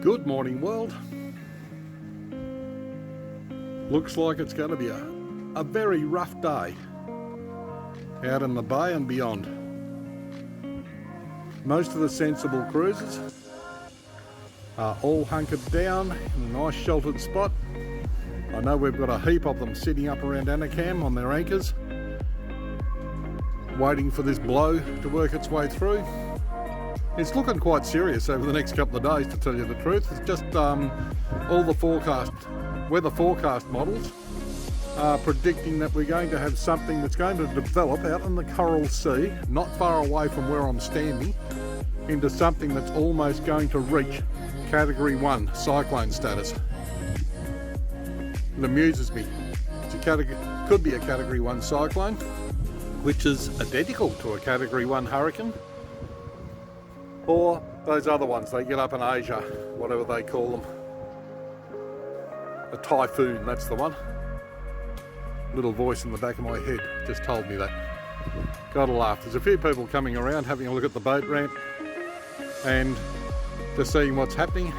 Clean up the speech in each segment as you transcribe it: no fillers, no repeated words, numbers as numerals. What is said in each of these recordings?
Good morning, world. Looks like it's going to be a very rough day out in the bay and beyond. Most of the sensible cruisers are all hunkered down in a nice sheltered spot. I know we've got a heap of them sitting up around Anacam on their anchors, waiting for this blow to work its way through. It's looking quite serious over the next couple of days, to tell you the truth. It's just all the weather forecast models are predicting that we're going to have something that's going to develop out in the Coral Sea, not far away from where I'm standing, into something that's almost going to reach Category 1 cyclone status. It amuses me. Could be a Category 1 cyclone, which is identical to a Category 1 hurricane, or those other ones they get up in Asia, whatever they call them. A typhoon, that's the one. Little voice in the back of my head just told me that. Gotta laugh. There's a few people coming around having a look at the boat ramp and just seeing what's happening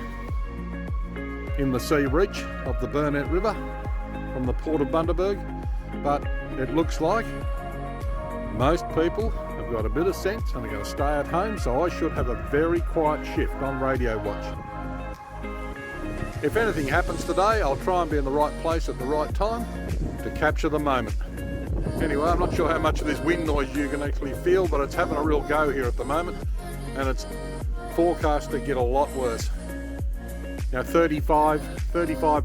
in the sea reach of the Burnett River from the port of Bundaberg. But it looks like most people have got a bit of sense and are going to stay at home, so I should have a very quiet shift on radio watch. If anything happens today, I'll try and be in the right place at the right time to capture the moment. Anyway, I'm not sure how much of this wind noise you can actually feel, but it's having a real go here at the moment, and it's forecast to get a lot worse. 35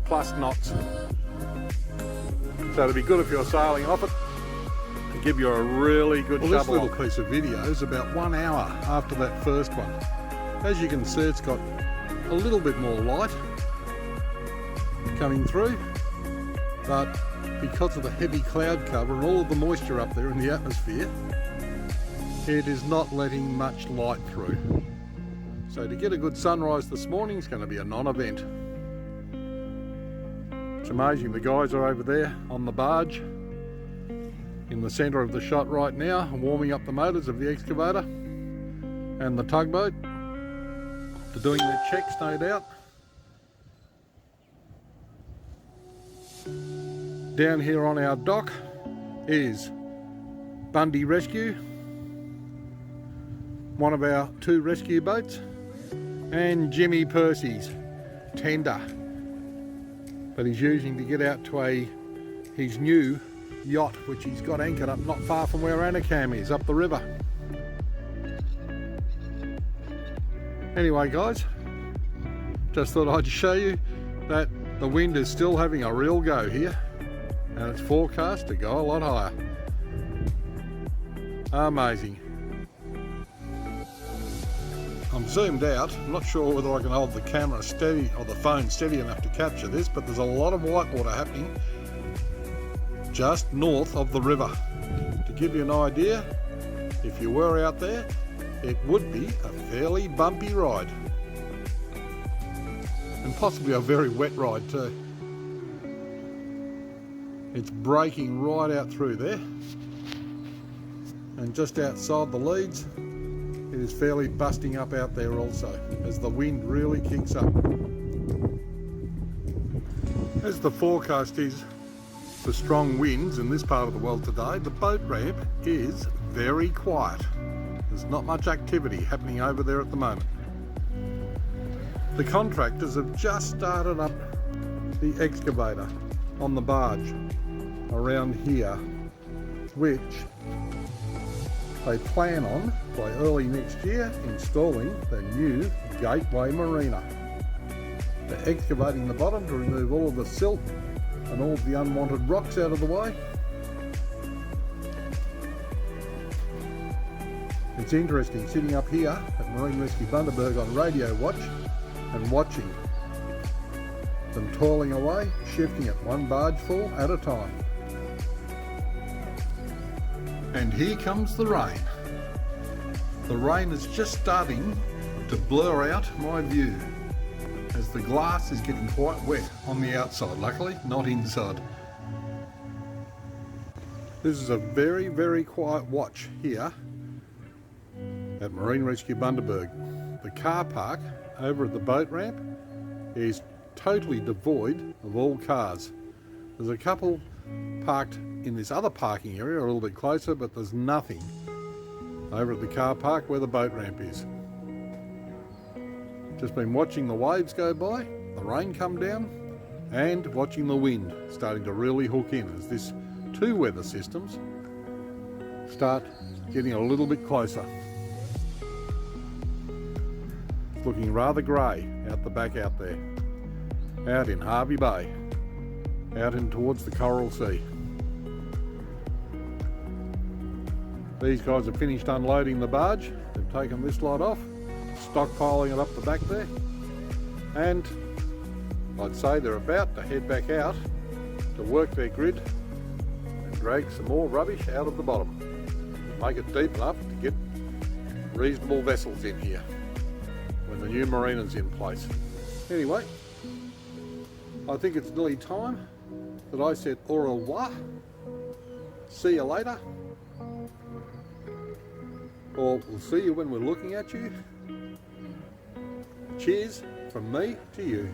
plus knots. So it'd be good if you're sailing off it and give you a really good shovel. This little piece of video is about 1 hour after that first one. As you can see, it's got a little bit more light coming through, but because of the heavy cloud cover and all of the moisture up there in the atmosphere, it is not letting much light through. So to get a good sunrise this morning is going to be a non-event. It's amazing, the guys are over there on the barge in the centre of the shot right now, warming up the motors of the excavator and the tugboat. They're doing their checks, no doubt. Down here on our dock is Bundy Rescue, one of our 2 rescue boats, and Jimmy Percy's tender that he's using to get out to his new yacht, which he's got anchored up not far from where Anacam is, up the river. Anyway guys, just thought I'd show you that the wind is still having a real go here, and it's forecast to go a lot higher. Amazing. I'm zoomed out. I'm not sure whether I can hold the camera steady or the phone steady enough to capture this, but there's a lot of whitewater happening just north of the river. To give you an idea, if you were out there, it would be a fairly bumpy ride, and possibly a very wet ride too. It's breaking right out through there, and just outside the leads it is fairly busting up out there also, as the wind really kicks up. As the forecast is for strong winds in this part of the world today, the boat ramp is very quiet. There's not much activity happening over there at the moment. The contractors have just started up the excavator on the barge around here, which they plan on, by early next year, installing the new Gateway Marina. They're excavating the bottom to remove all of the silt and all of the unwanted rocks out of the way. It's interesting sitting up here at Marine Rescue Bundaberg on radio watch and watching them toiling away, shifting it one barge full at a time. And here comes the rain. The rain is just starting to blur out my view, as the glass is getting quite wet on the outside, luckily not inside. This is a very, very quiet watch here at Marine Rescue Bundaberg. the car park over at the boat ramp is totally devoid of all cars. There's a couple parked in this other parking area a little bit closer, but there's nothing over at the car park where the boat ramp is. Just been watching the waves go by, the rain come down, and watching the wind starting to really hook in as this two weather systems start getting a little bit closer. It's looking rather grey out the back out there, out in Hervey Bay, out in towards the Coral Sea. These guys have finished unloading the barge. They've taken this lot off, stockpiling it up the back there, and I'd say they're about to head back out to work their grid and drag some more rubbish out of the bottom. Make it deep enough to get reasonable vessels in here when the new marina's in place. Anyway, I think it's nearly time that I said au revoir, see you later, or we'll see you when we're looking at you. Cheers from me to you.